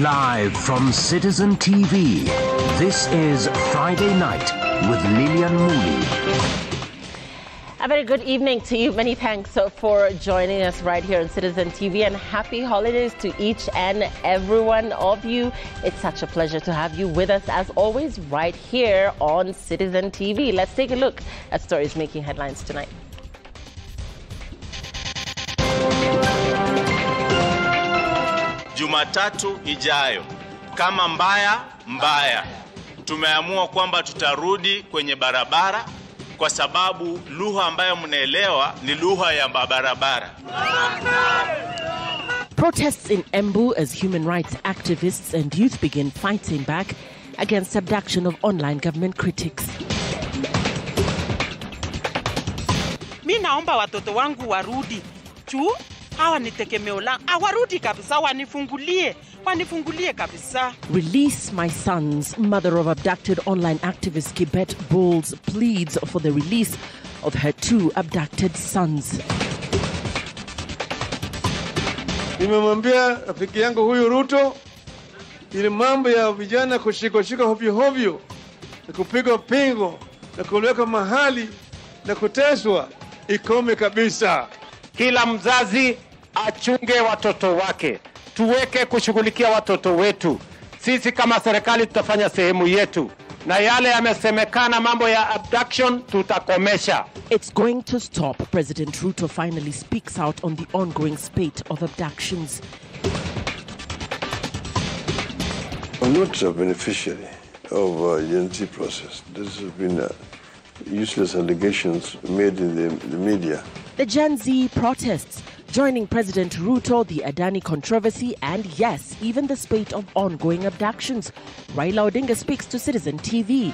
Live from Citizen TV, this is Friday Night with Lillian Mooney. A very good evening to you. Many thanks for joining us right here on Citizen TV, and happy holidays to each and every one of you. It's such a pleasure to have you with us as always right here on Citizen TV. Let's take a look at stories making headlines tonight. Jumatatu ijayo, kama mbaya, tumeamua kwamba tutarudi kwenye barabara kwa sababu lugha ambayo mnaelewa ni lugha ya barabara. Protests in Embu as human rights activists and youth begin fighting back against abduction of online government critics. Mimi naomba watoto wangu warudi. Hawa ni tegemeo langu. Warudi kabisa, wanifungulie kabisa. Release my sons. Mother of abducted online activist Kibet Bowles pleads for the release of her 2 abducted sons. Nimemwambia rafiki yangu huyu Ruto, ile mambo ya vijana kushika hovyo na kupigwa pingo na kuwekwa mahali na kuteswa ikome kabisa. Kila mzazi achunge watoto wake. Tuweke kushughulikia watoto wetu. Sisi kama serikali tutafanya sehemu yetu. Na yale yamesemekana mambo ya abduction tutakomesha. It's going to stop. President Ruto finally speaks out on the ongoing spate of abductions. I'm not a beneficiary of the NC process. This has been useless allegations made in the media. The Gen Z protests, joining President Ruto, the Adani controversy, and yes, even the spate of ongoing abductions. Raila Odinga speaks to Citizen TV.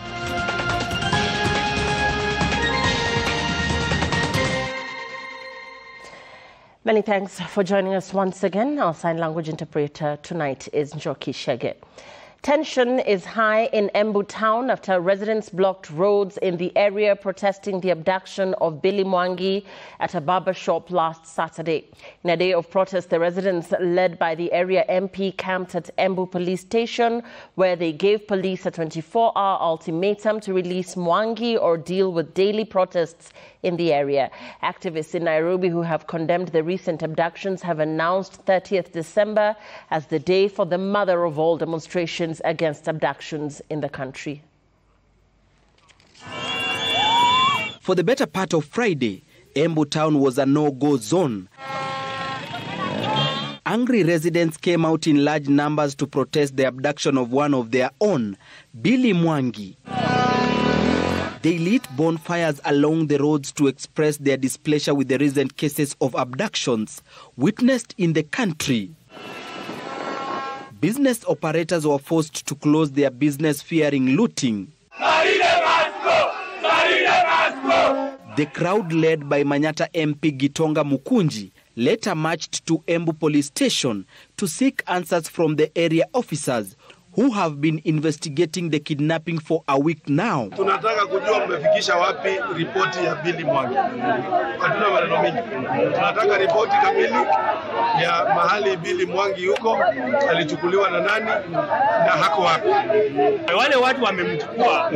Many thanks for joining us once again. Our sign language interpreter tonight is Njoki Shege. Tension is high in Embu town after residents blocked roads in the area protesting the abduction of Billy Mwangi at a barber shop last Saturday. In a day of protest, the residents, led by the area MP, camped at Embu police station, where they gave police a 24-hour ultimatum to release Mwangi or deal with daily protests in the area. Activists in Nairobi who have condemned the recent abductions have announced 30th December as the day for the mother of all demonstrations against abductions in the country. For the better part of Friday, Embu town was a no-go zone. Angry residents came out in large numbers to protest the abduction of one of their own, Billy Mwangi. They lit bonfires along the roads to express their displeasure with the recent cases of abductions witnessed in the country. Business operators were forced to close their business fearing looting. The crowd, led by Manyata MP Gitonga Mukunji, later marched to Embu police station to seek answers from the area officers who have been investigating the kidnapping for a week now. Tunataka kujua mmefikisha wapi ripoti ya Billy Mwangi. Hatuna maneno mengi. Tunataka ripoti kamili ya mahali Billy Mwangi yuko, alichukuliwa na nani na hako wapi. Wale watu wamemchukua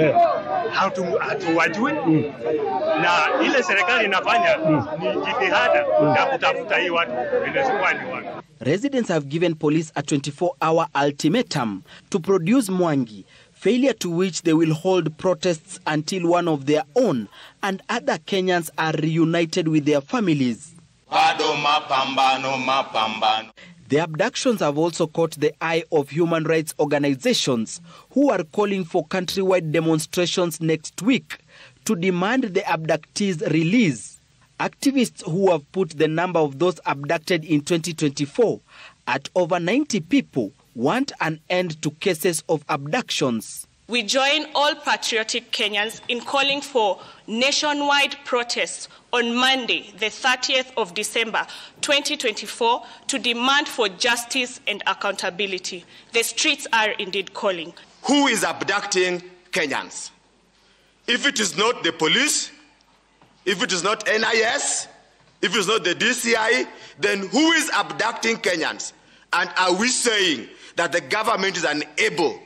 hatuwajui na ile serikali inafanya ni jitihada ya kutafuta hii watu inazikuwa ni watu. Residents have given police a 24-hour ultimatum to produce Mwangi, failure to which they will hold protests until one of their own and other Kenyans are reunited with their families. The abductions have also caught the eye of human rights organizations who are calling for countrywide demonstrations next week to demand the abductees' release. Activists who have put the number of those abducted in 2024 at over 90 people want an end to cases of abductions. We join all patriotic Kenyans in calling for nationwide protests on Monday, the 30th of December 2024, to demand for justice and accountability. The streets are indeed calling. Who is abducting Kenyans? If it is not the police, if it is not NIS, if it is not the DCI, then who is abducting Kenyans? And are we saying that the government is unable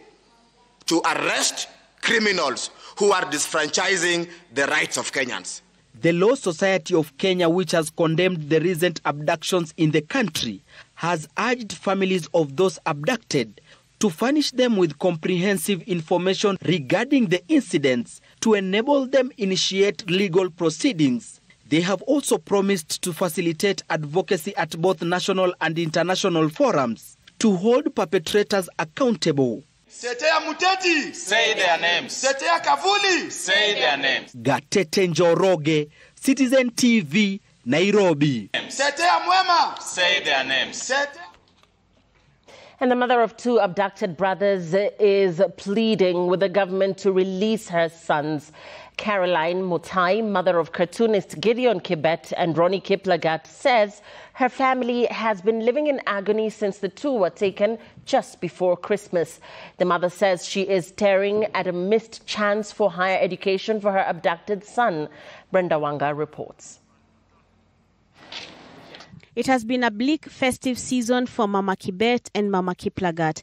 to arrest criminals who are disfranchising the rights of Kenyans? The Law Society of Kenya, which has condemned the recent abductions in the country, has urged families of those abducted to furnish them with comprehensive information regarding the incidents to enable them initiate legal proceedings. They have also promised to facilitate advocacy at both national and international forums to hold perpetrators accountable. Setea Muteti. Say their names. Setea Kavuli. Say their names. Gatete Njoroge, Citizen TV, Nairobi. Setea Mwema. Say their names. And the mother of 2 abducted brothers is pleading with the government to release her sons. Caroline Mutai, mother of cartoonist Gideon Kibet and Ronnie Kiplagat, says her family has been living in agony since the 2 were taken just before Christmas. The mother says she is staring at a missed chance for higher education for her abducted son. Brenda Wanga reports. It has been a bleak festive season for Mama Kibet and Mama Kiplagat.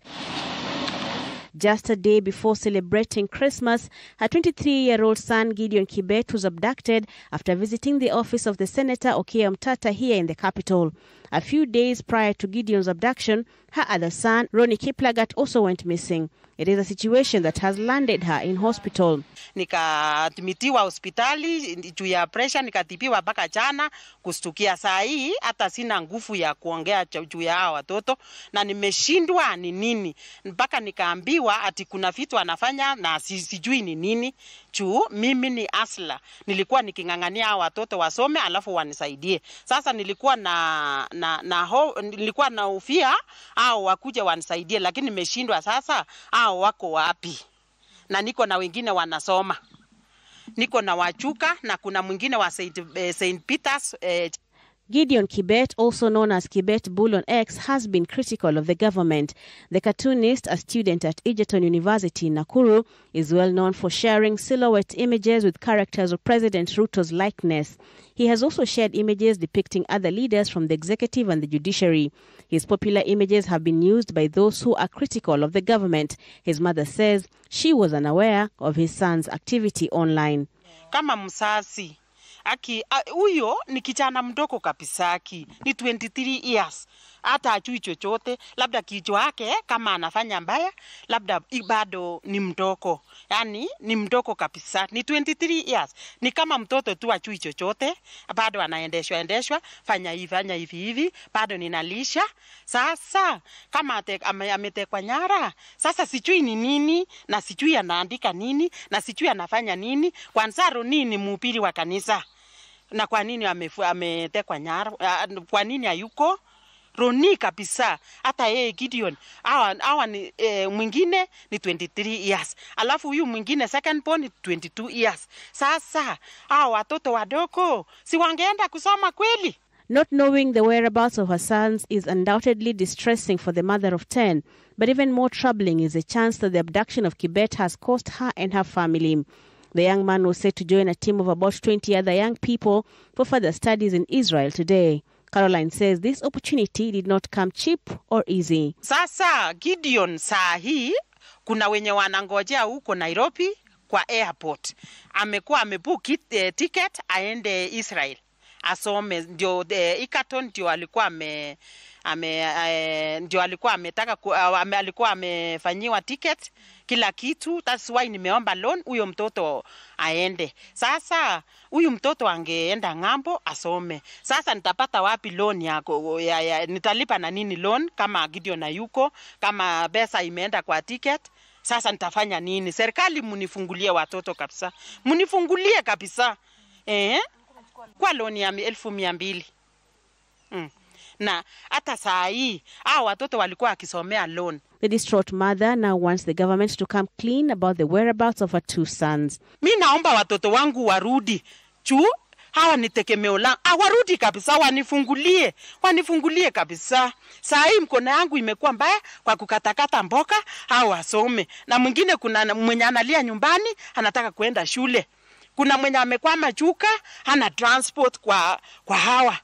Just a day before celebrating Christmas, her 23-year-old son Gideon Kibet was abducted after visiting the office of the Senator Okiya Mtata here in the capital. A few days prior to Gideon's abduction, her other son, Ronnie Kiplagat, also went missing. It is a situation that has landed her in hospital. Nikaadmitiwa hospitali juu ya pressure, nikatibiwa mpaka jana. Kustukia saa hii hata sina nguvu ya kuongea juu ya hao watoto na nimeshindwa ni nini, mpaka nikaambiwa ati kuna vitu anafanya na sijui ni nini. Juu mimi ni asla, nilikuwa nikingangania hao watoto wasome alafu wanisaidie. Sasa nilikuwa nilikuwa na ufia hao wakuje wanisaidie, lakini nimeshindwa. Sasa hao wako wapi? Na niko na wengine wanasoma. Niko na Wachuka na kuna mwingine wa St. Peter's. Gideon Kibet, also known as Kibet Bull on X, has been critical of the government. The cartoonist, a student at Egerton University in Nakuru, is well known for sharing silhouette images with characters of President Ruto's likeness. He has also shared images depicting other leaders from the executive and the judiciary. His popular images have been used by those who are critical of the government. His mother says she was unaware of his son's activity online. Kama msasi, huyo ni kijana mdogo kabisa, ni 23 years. Hata ajui chochote, labda kichwa yake kama anafanya mbaya, labda bado ni mdogo. Yani ni mdogo kabisa, ni 23 years. Ni kama mtoto tu ajui chochote, bado anaendeshwa, fanya hivi, bado ninalisha. Sasa kama ametekwa nyara, sasa sijui ni nini, na sijui anaandika nini, na sijui anafanya nini. Kwanza Ronnie ni mhubiri wa kanisa. Na kwa nini ametekwa nyara? Kwa nini hayuko? Ronnie kabisa. Hata yeye Gideon, hawa ni mwingine ni 23 years. Alafu huyu mwingine second born ni 22 years. Sasa hawa watoto wadogo si wangeenda kusoma kweli? Not knowing the whereabouts of her sons is undoubtedly distressing for the mother of 10, but even more troubling is the chance that the abduction of Kibet has cost her and her family. The young man was set to join a team of about 20 other young people for further studies in Israel today. Caroline says this opportunity did not come cheap or easy. Sasa Gideon saa hii kuna wenye wanangojea huko Nairobi kwa airport. Amekuwa amebook ticket aende Israel. Asome ndio Ikaton ndio alikuwa ndio alikuwa ametaka alikuwa amefanyiwa ticket kila kitu. That's why nimeomba loan huyo mtoto aende. Sasa huyu mtoto angeenda ngambo asome. Sasa nitapata wapi loan yako nitalipa na nini loan kama Gideon na yuko, kama pesa imeenda kwa ticket? Sasa nitafanya nini? Serikali munifungulie watoto kabisa. Munifungulie kabisa. Kwa loan ya 1200. Na hata saa hii hao watoto walikuwa akisomea loan. The distraught mother now wants the government to come clean about the whereabouts of her 2 sons. Mimi naomba watoto wangu warudi. Hawa ni tegemeo langu. Warudi kabisa, wanifungulie kabisa. Saa hii mkono yangu imekuwa mbaya kwa kukatakata mboka, hao wasome. Na mwingine kuna mwenye analia nyumbani, anataka kuenda shule. Kuna mwenye amekwama Chuka, hana transport kwa hawa.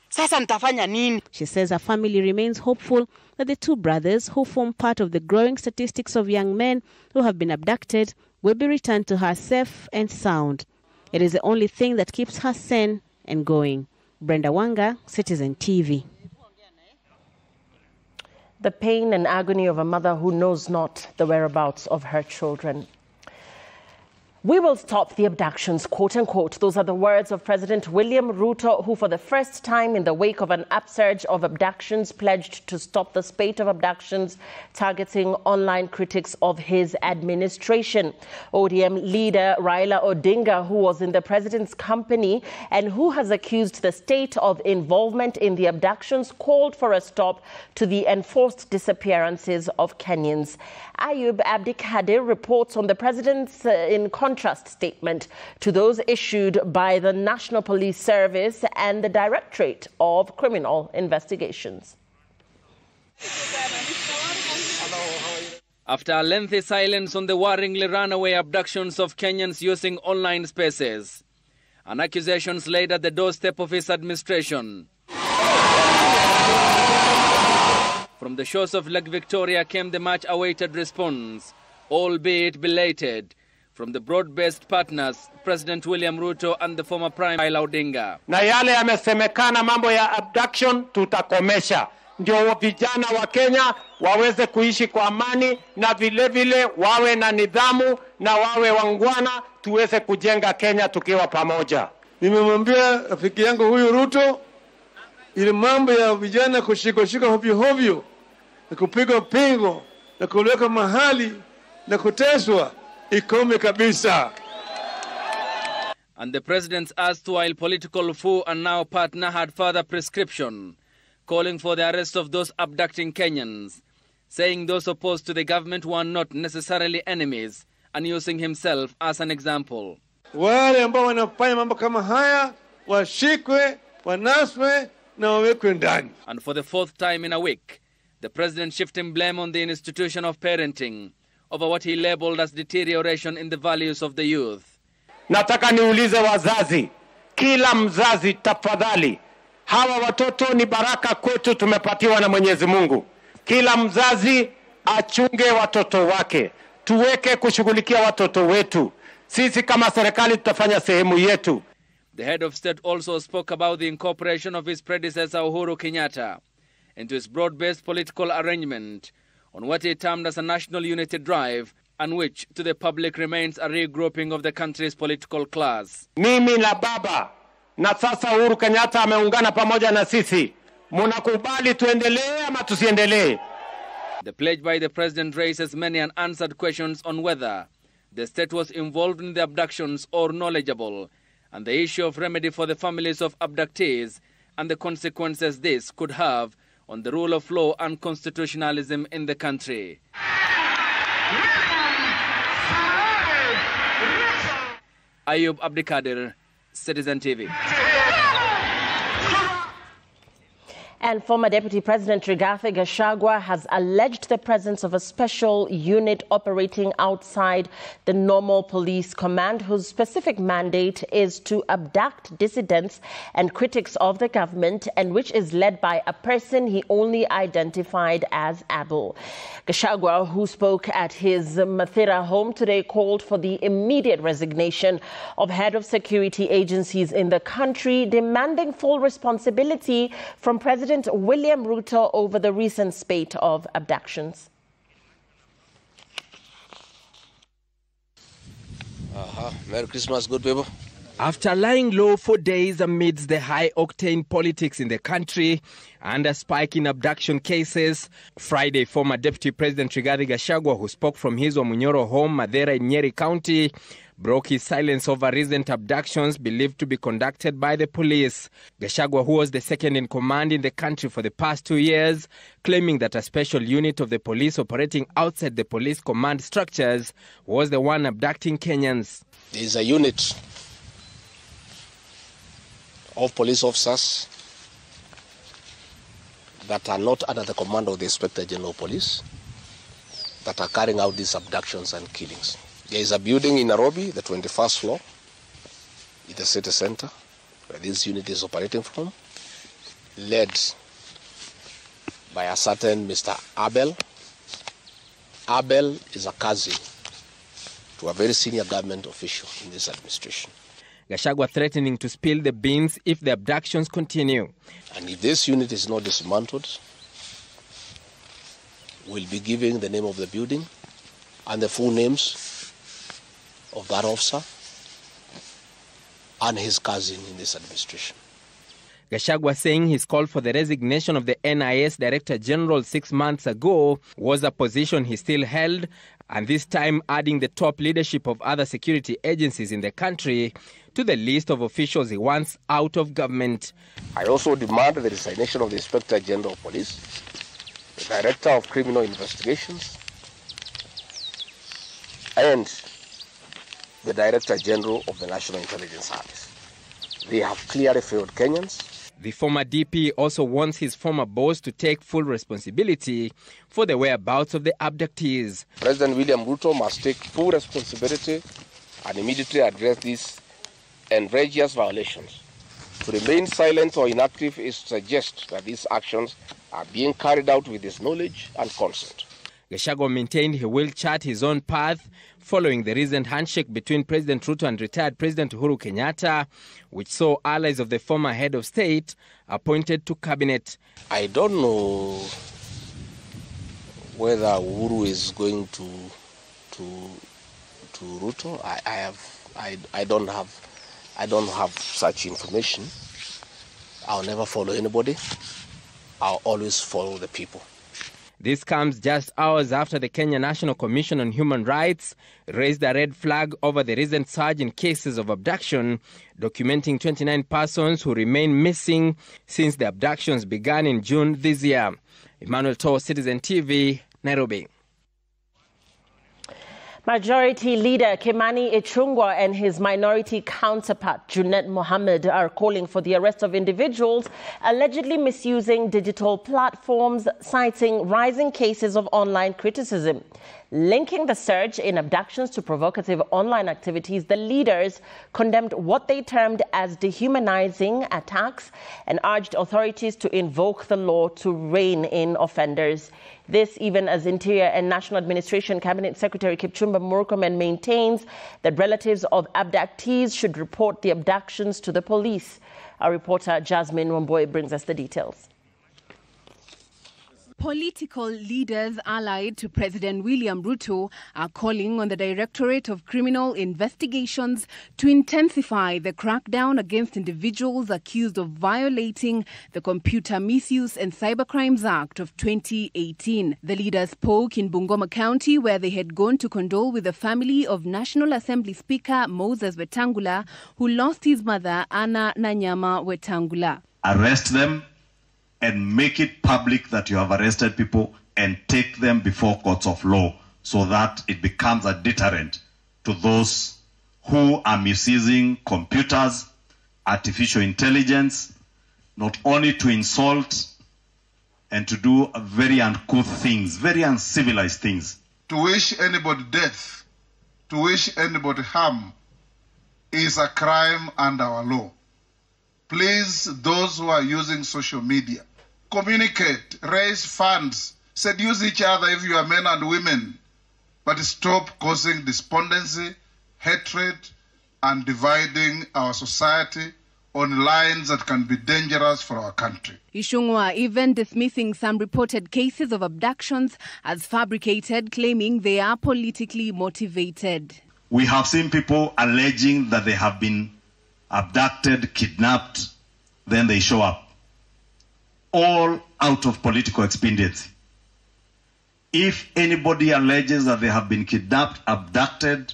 Sasa nitafanya nini? She says her family remains hopeful that the two brothers, who form part of the growing statistics of young men who have been abducted, will be returned to her safe and sound. It is the only thing that keeps her sane and going. Brenda Wanga, Citizen TV. The pain and agony of a mother who knows not the whereabouts of her children. We will stop the abductions, quote unquote. Those are the words of President William Ruto, who for the first time in the wake of an upsurge of abductions pledged to stop the spate of abductions targeting online critics of his administration. ODM leader Raila Odinga, who was in the president's company and who has accused the state of involvement in the abductions, called for a stop to the enforced disappearances of Kenyans. Ayub Abdikadir reports on the president's in contrast statement to those issued by the National Police Service and the Directorate of Criminal Investigations. After a lengthy silence on the worryingly runaway abductions of Kenyans using online spaces, and accusations laid at the doorstep of his administration. From the shores of Lake Victoria came the much-awaited response, albeit belated, from the broad-based partners, President William Ruto and the former Prime Raila Odinga. Na yale yamesemekana mambo ya abduction tutakomesha. Ndio vijana wa Kenya waweze kuishi kwa amani na vile vile wawe na nidhamu na wawe wangwana, tuweze kujenga Kenya tukiwa pamoja. Nimemwambia rafiki yangu huyu Ruto, ile mambo ya vijana kushika hovyo na kupigwa pingo na kuweka mahali na kuteswa ikome kabisa. And the president's erstwhile political foe and now partner had further prescription, calling for the arrest of those abducting Kenyans, saying those opposed to the government were not necessarily enemies, and using himself as an example. Wale ambao wanafanya mambo kama haya washikwe, wanaswe na wawekwe ndani. And for the fourth time in a week, the president shifting blame on the institution of parenting over what he labeled as deterioration in the values of the youth. Nataka niulize wazazi, kila mzazi tafadhali, hawa watoto ni baraka kwetu tumepatiwa na Mwenyezi Mungu. Kila mzazi achunge watoto wake, tuweke kushughulikia watoto wetu. Sisi kama serikali tutafanya sehemu yetu. The head of state also spoke about the incorporation of his predecessor Uhuru Kenyatta into his broad-based political arrangement on what he termed as a national unity drive, and which to the public remains a regrouping of the country's political class. Mimi na baba na sasa Uhuru Kenyatta ameungana pamoja na sisi. Munakubali tuendelee ama tusiendelee? The pledge by the president raises many unanswered questions on whether the state was involved in the abductions or knowledgeable, and the issue of remedy for the families of abductees and the consequences this could have on the rule of law and constitutionalism in the country. Ayub Abdikadir, Citizen TV. And former Deputy President Rigathi Gachagua has alleged the presence of a special unit operating outside the normal police command, whose specific mandate is to abduct dissidents and critics of the government, and which is led by a person he only identified as Abu. Gachagua, who spoke at his Mathira home today, called for the immediate resignation of head of security agencies in the country, demanding full responsibility from President William Ruto over the recent spate of abductions. Merry Christmas, good people. After lying low for days amidst the high-octane politics in the country and a spike in abduction cases, Friday, former Deputy President Rigathi Gachagua, who spoke from his Omunyoro home, Mathira in Nyeri County, broke his silence over recent abductions believed to be conducted by the police. Gachagua, who was the second in command in the country for the past 2 years, claiming that a special unit of the police operating outside the police command structures was the one abducting Kenyans. There is a unit of police officers that are not under the command of the Inspector General of Police that are carrying out these abductions and killings. There is a building in Nairobi, the 21st floor, in the city center, where this unit is operating from. led by a certain Mr. Abel. Abel is a cousin to a very senior government official in this administration. Gachagua threatening to spill the beans if the abductions continue. And if this unit is not dismantled, we'll be giving the name of the building and the full names of that officer and his cousin in this administration. Gachagua saying his call for the resignation of the NIS Director General 6 months ago was a position he still held, and this time adding the top leadership of other security agencies in the country to the list of officials he wants out of government. I also demand the resignation of the Inspector General of Police, the Director of Criminal Investigations, and the Director General of the National Intelligence Service. They have clearly failed Kenyans. The former DP also wants his former boss to take full responsibility for the whereabouts of the abductees. President William Ruto must take full responsibility and immediately address these egregious violations. To remain silent or inactive is to suggest that these actions are being carried out with his knowledge and consent. Gachagua maintained he will chart his own path following the recent handshake between President Ruto and retired President Uhuru Kenyatta, which saw allies of the former head of state appointed to cabinet. I don't know whether Uhuru is going to Ruto. I don't have such information. I'll never follow anybody. I'll always follow the people. This comes just hours after the Kenya National Commission on Human Rights raised a red flag over the recent surge in cases of abduction, documenting 29 persons who remain missing since the abductions began in June this year. Emmanuel Toh, Citizen TV, Nairobi. Majority Leader Kimani Ichung'wah and his minority counterpart Janet Wanja are calling for the arrest of individuals allegedly misusing digital platforms, citing rising cases of online criticism. Linking the surge in abductions to provocative online activities, the leaders condemned what they termed as dehumanizing attacks and urged authorities to invoke the law to rein in offenders. This even as Interior and National Administration Cabinet Secretary Kipchumba Murkomen maintains that relatives of abductees should report the abductions to the police. Our reporter Jasmine Wamboy brings us the details. Political leaders allied to President William Ruto are calling on the Directorate of Criminal Investigations to intensify the crackdown against individuals accused of violating the Computer Misuse and Cybercrimes Act of 2018. The leaders spoke in Bungoma County, where they had gone to condole with the family of National Assembly Speaker Moses Wetangula, who lost his mother, Anna Nanyama Wetangula. Arrest them and make it public that you have arrested people and take them before courts of law so that it becomes a deterrent to those who are misusing computers, artificial intelligence, not only to insult and to do very uncouth things, very uncivilized things. To wish anybody death, to wish anybody harm is a crime under our law. Please, those who are using social media, communicate, raise funds, seduce each other if you are men and women, but stop causing despondency, hatred, and dividing our society on lines that can be dangerous for our country. Ichung'wah even dismissing some reported cases of abductions as fabricated, claiming they are politically motivated. We have seen people alleging that they have been abducted, kidnapped, then they show up, all out of political expediency. If anybody alleges that they have been kidnapped, abducted,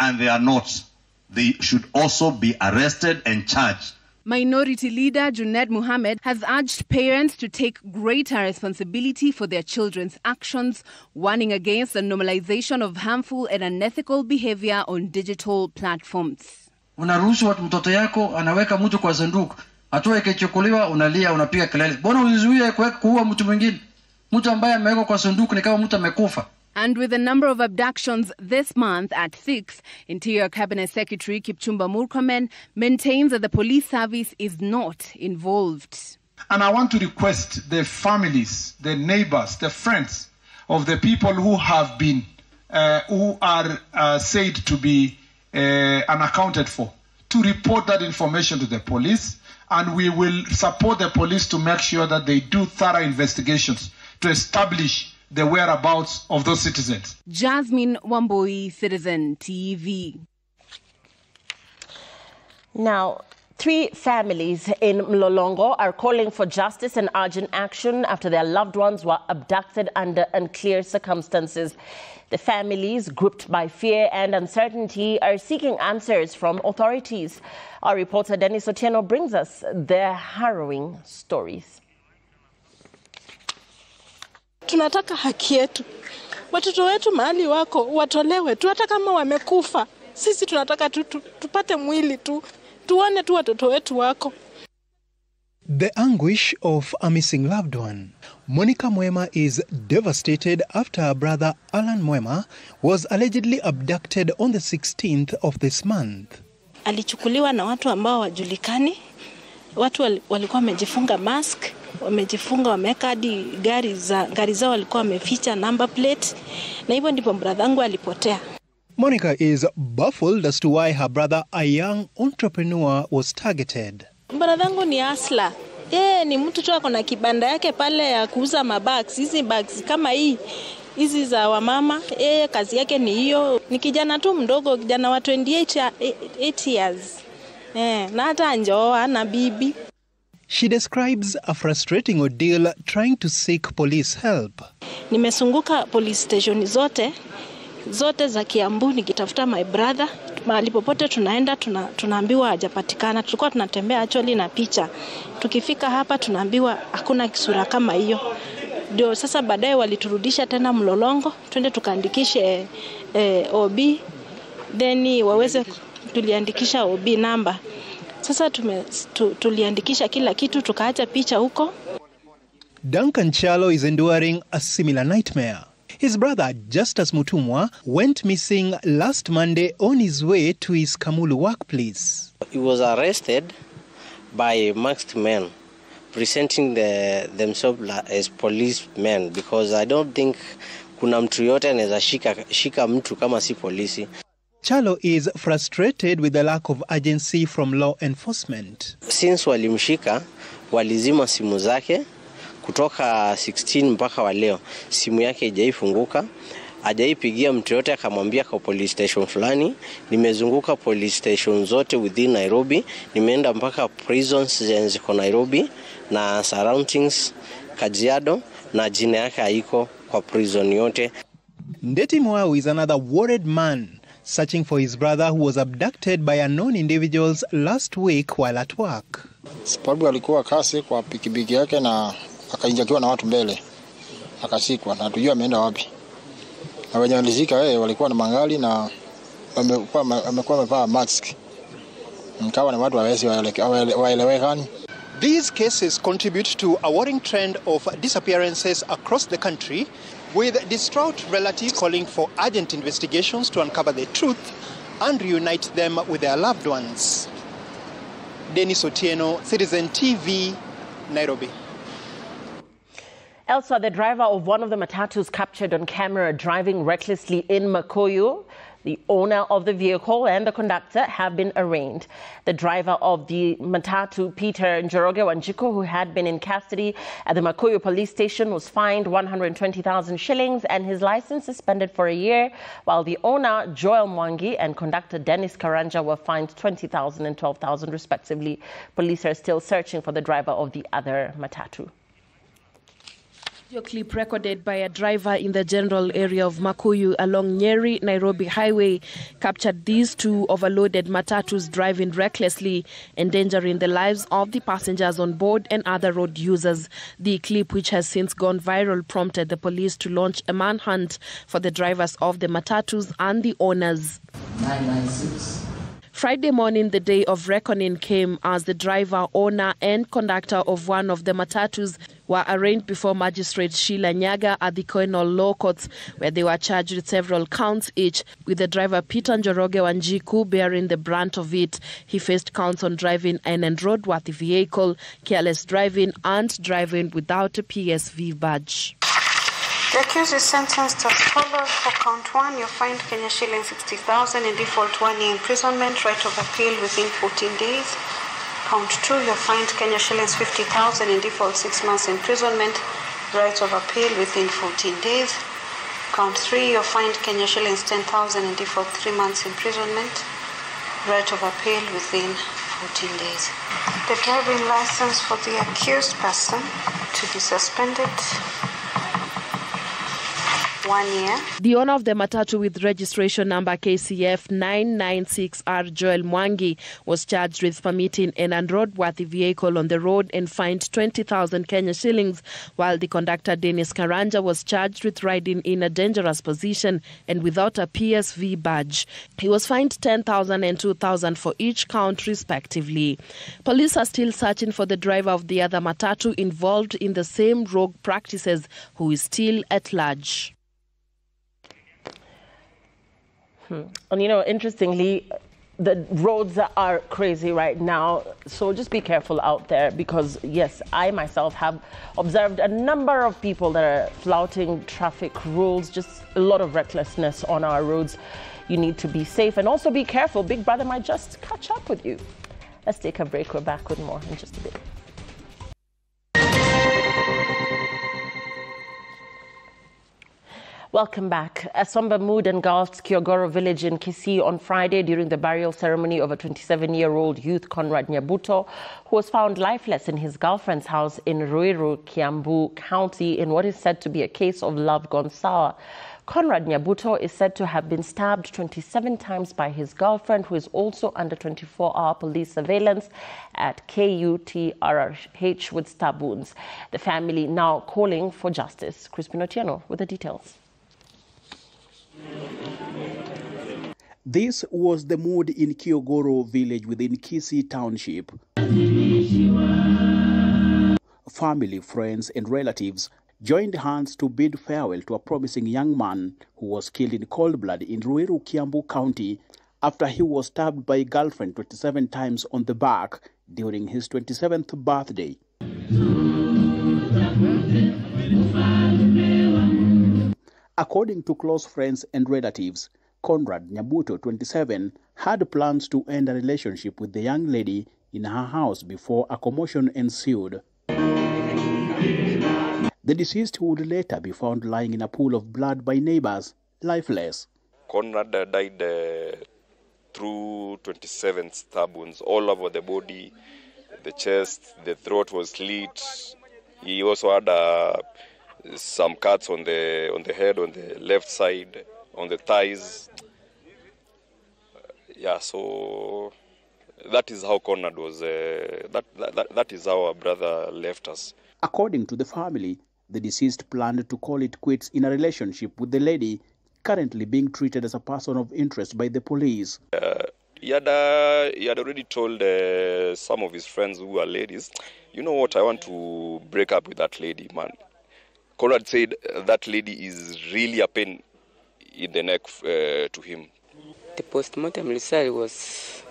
and they are not, they should also be arrested and charged. Minority Leader Janet Wanja has urged parents to take greater responsibility for their children's actions, warning against the normalization of harmful and unethical behavior on digital platforms. Unaruhusu mtoto yako anaweka mtu kwa sanduku, hatua ikichukuliwa unalia, unapiga kelele. Mbona ulizuia kuua mtu mwingine? Mtu ambaye amewekwa kwa sanduku ni kama mtu amekufa. And with the number of abductions this month at 6, Interior Cabinet Secretary Kipchumba Murkomen maintains that the police service is not involved. And I want to request the families, the neighbors, the friends of the people who have been, who are said to be unaccounted for, to report that information to the police, and we will support the police to make sure that they do thorough investigations to establish the whereabouts of those citizens. Jasmine Wamboi, Citizen TV. Now, 3 families in Mlolongo are calling for justice and urgent action after their loved ones were abducted under unclear circumstances. The families, grouped by fear and uncertainty, are seeking answers from authorities. Our reporter Dennis Otieno brings us their harrowing stories. Tunataka haki yetu. Watoto wetu mahali wako watolewe tu, hata kama wamekufa. Sisi tunataka tupate mwili tu. Tuone tu watoto wetu wako. The anguish of a missing loved one. Monica Mwema is devastated after her brother Alan Mwema was allegedly abducted on the 16th of this month. Alichukuliwa na watu ambao wajulikani. Watu walikuwa wamejifunga mask, wamejifunga, wameka hadi gari zao walikuwa wameficha number plate, na hivyo ndipo brothangu alipotea. Monica is baffled as to why her brother, a young entrepreneur, was targeted. Brothangu ni asla. Ni mtu tu ako na kibanda yake pale ya kuuza mabags. Hizi bags kama hizi za wamama. Kazi yake ni hiyo. Ni kijana tu mdogo, kijana wa 28 years. Na hata anjoa na bibi. She describes a frustrating ordeal trying to seek police help. Nimesunguka police station zote za Kiambu nikitafuta my brother. Mahali popote tunaenda tunaambiwa hajapatikana. Tulikuwa tunatembea actually na picha. Tukifika hapa tunaambiwa hakuna kisura kama hiyo. Ndio sasa baadaye waliturudisha tena Mlolongo, twende tukaandikishe OB, then tuliandikisha OB number. Sasa tuliandikisha kila kitu, tukaacha picha huko. Duncan Chalo is enduring a similar nightmare. His brother, Justus Mutumwa, went missing last Monday on his way to his Kamulu workplace. He was arrested by masked men, presenting themselves as policemen, because I don't think kuna mtu yote anaweza shika mtu kama si polisi. Chalo is frustrated with the lack of urgency from law enforcement. Since walimshika, walizima simu zake. Kutoka 16 mpaka wa leo simu yake haijafunguka, hajaipigia mtu yote akamwambia kwa police station fulani. Nimezunguka police station zote within Nairobi, nimeenda mpaka prisons ziko Nairobi na surroundings Kajiado, na jina yake haiko kwa prison yote. Ndeti Mwau is another worried man searching for his brother who was abducted by unknown individuals last week while at work. Sababu alikuwa kasi kwa pikipiki yake na akainjakiwa na watu mbele, akasikwa na tujua ameenda wapi. Na wenye walizika walikuwa na mangali na wamekuwa wamevaa mask. Nikawa na watu waelewekani. These cases contribute to a worrying trend of disappearances across the country, with distraught relatives calling for urgent investigations to uncover the truth and reunite them with their loved ones. Dennis Otieno, Citizen TV, Nairobi. Elsewhere, the driver of one of the matatus captured on camera driving recklessly in Makuyu, the owner of the vehicle and the conductor have been arraigned. The driver of the matatu, Peter Njoroge Wanjiko, who had been in custody at the Makuyu police station, was fined 120,000 shillings and his license suspended for a year, while the owner, Joel Mwangi, and conductor Dennis Karanja were fined 20,000 and 12,000 respectively. Police are still searching for the driver of the other matatu. Video clip recorded by a driver in the general area of Makuyu along Nyeri-Nairobi Highway captured these 2 overloaded matatus driving recklessly, endangering the lives of the passengers on board and other road users. The clip, which has since gone viral, prompted the police to launch a manhunt for the drivers of the matatus and the owners. 996. Friday morning, the day of reckoning came as the driver, owner and conductor of one of the matatus were arraigned before Magistrate Sheila Nyaga at the Koinol Law Courts, where they were charged with several counts each, with the driver Peter Njoroge Wanjiku bearing the brunt of it. He faced counts on driving an unroadworthy vehicle, careless driving, and driving without a PSV badge. The accused is sentenced as follows. For count 1, you're fined Kenya shilling 60,000, in default 1 year imprisonment, right of appeal within 14 days. Count 2, you're fined Kenya shillings 50,000, in default 6 months imprisonment, right of appeal within 14 days. Count 3, you're fined Kenya shillings 10,000, in default 3 months imprisonment, right of appeal within 14 days. The driving license for the accused person to be suspended 1 year. The owner of the matatu with registration number KCF 996R, Joel Mwangi, was charged with permitting an unroadworthy vehicle on the road and fined 20,000 Kenya shillings, while the conductor Dennis Karanja was charged with riding in a dangerous position and without a PSV badge. He was fined 10,000 and 2,000 for each count, respectively. Police are still searching for the driver of the other matatu involved in the same rogue practices, who is still at large. And interestingly, the roads are crazy right now, so just be careful out there, because yes, I myself have observed a number of people that are flouting traffic rules, just a lot of recklessness on our roads. You need to be safe and also be careful. Big Brother might just catch up with you. Let's take a break. We're back with more in just a bit. Welcome back. A somber mood engulfed Kogoro village in Kisii on Friday during the burial ceremony of a 27-year-old youth, Conrad Nyabuto, who was found lifeless in his girlfriend's house in Ruiru, Kiambu County, in what is said to be a case of love gone sour. Conrad Nyabuto is said to have been stabbed 27 times by his girlfriend, who is also under 24-hour police surveillance at KUTRH with stab wounds. The family now calling for justice. Crispin Otieno with the details. This was the mood in Kogoro village within Kisii township. Family, friends and relatives joined hands to bid farewell to a promising young man who was killed in cold blood in Ruiru, Kiambu County after he was stabbed by a girlfriend 27 times on the back during his 27th birthday. According to close friends and relatives, Conrad Nyabuto, 27, had plans to end a relationship with the young lady in her house before a commotion ensued. The deceased would later be found lying in a pool of blood by neighbors, lifeless. Conrad died through 27 stab wounds all over the body, the chest, the throat was slit. He also had some cuts on the head, on the left side, on the thighs. Yeah, so that is how Conrad was. That is how our brother left us. According to the family, the deceased planned to call it quits in a relationship with the lady currently being treated as a person of interest by the police. He had already told some of his friends who are ladies, you know what, I want to break up with that lady, man. Conrad said that lady is really a pain in the neck to him. The postmortem result was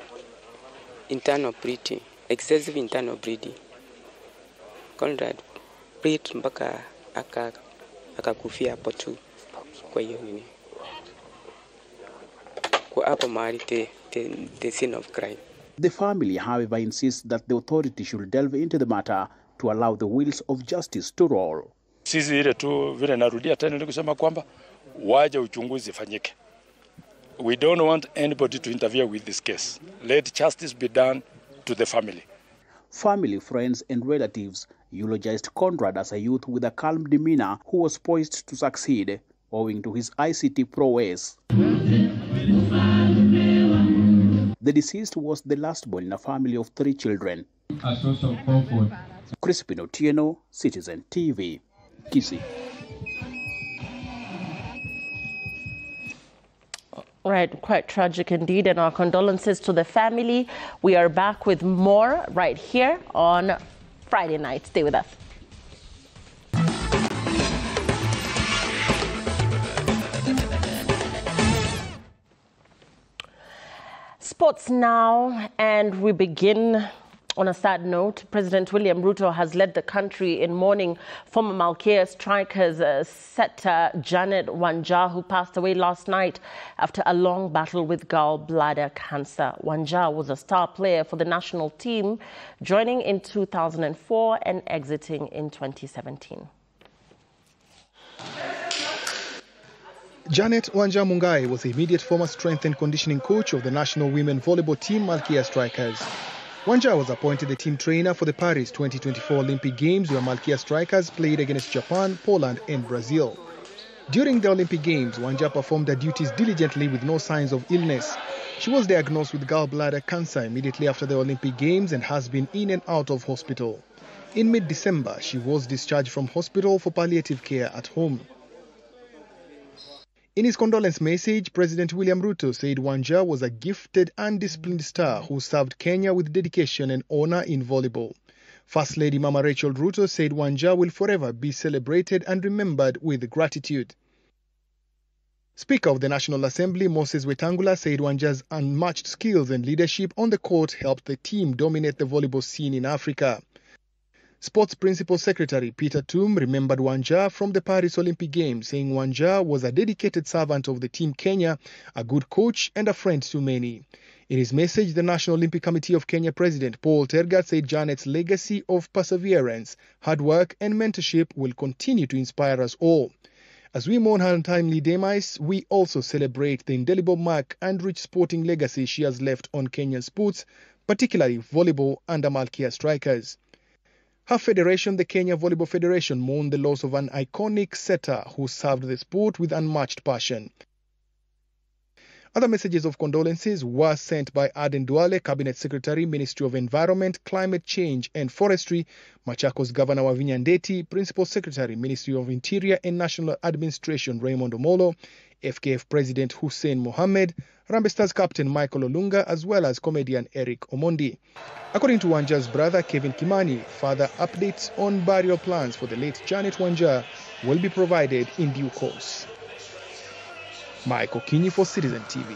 internal bleeding, excessive internal bleeding. Conrad breathed mpaka akakufia hapo tu. Kwa hiyo nini? Kwa hapo mahali the scene of crime. The family, however, insists that the authority should delve into the matter to allow the wheels of justice to roll. Sisi ile tu vile narudia tena ni kusema kwamba waje uchunguzi fanyike. We don't want anybody to interfere with this case. Let justice be done to the family. Family, friends and relatives eulogized Conrad as a youth with a calm demeanor who was poised to succeed owing to his ICT prowess. The deceased was the last born in a family of 3 children. A source of comfort. Crispin Otieno, Citizen TV, Kisii. Right, quite tragic indeed, and our condolences to the family. We are back with more right here on Friday night. Stay with us. Sports now, and we begin on a sad note. President William Ruto has led the country in mourning former Malkia strikers setter Janet Wanja, who passed away last night after a long battle with gallbladder cancer. Wanja was a star player for the national team, joining in 2004 and exiting in 2017. Janet Wanja Mungai was the immediate former strength and conditioning coach of the national women volleyball team Malkia Strikers. Wanja was appointed the team trainer for the Paris 2024 Olympic Games, where Malkia Strikers played against Japan, Poland and Brazil. During the Olympic Games, Wanja performed her duties diligently with no signs of illness. She was diagnosed with gallbladder cancer immediately after the Olympic Games and has been in and out of hospital. In mid-December, she was discharged from hospital for palliative care at home. In his condolence message, President William Ruto said Wanja was a gifted and disciplined star who served Kenya with dedication and honor in volleyball. First Lady Mama Rachel Ruto said Wanja will forever be celebrated and remembered with gratitude. Speaker of the National Assembly Moses Wetangula said Wanja's unmatched skills and leadership on the court helped the team dominate the volleyball scene in Africa. Sports Principal Secretary Peter Toom remembered Wanja from the Paris Olympic Games, saying Wanja was a dedicated servant of the Team Kenya, a good coach and a friend to many. In his message, the National Olympic Committee of Kenya President Paul Tergat said Janet's legacy of perseverance, hard work and mentorship will continue to inspire us all. As we mourn her untimely demise, we also celebrate the indelible mark and rich sporting legacy she has left on Kenyan sports, particularly volleyball under Malkia Strikers. Her federation, the Kenya Volleyball Federation, mourned the loss of an iconic setter who served the sport with unmatched passion. Other messages of condolences were sent by Aden Duale, Cabinet Secretary, Ministry of Environment, Climate Change and Forestry, Machakos Governor Wavinya Ndeti, Principal Secretary, Ministry of Interior and National Administration, Raymond Omolo, FKF President Hussein Mohammed, Harambee Stars captain Michael Olunga, as well as comedian Eric Omondi. According to Wanja's brother Kevin Kimani, further updates on burial plans for the late Janet Wanja will be provided in due course. Mike Okinyi for Citizen TV.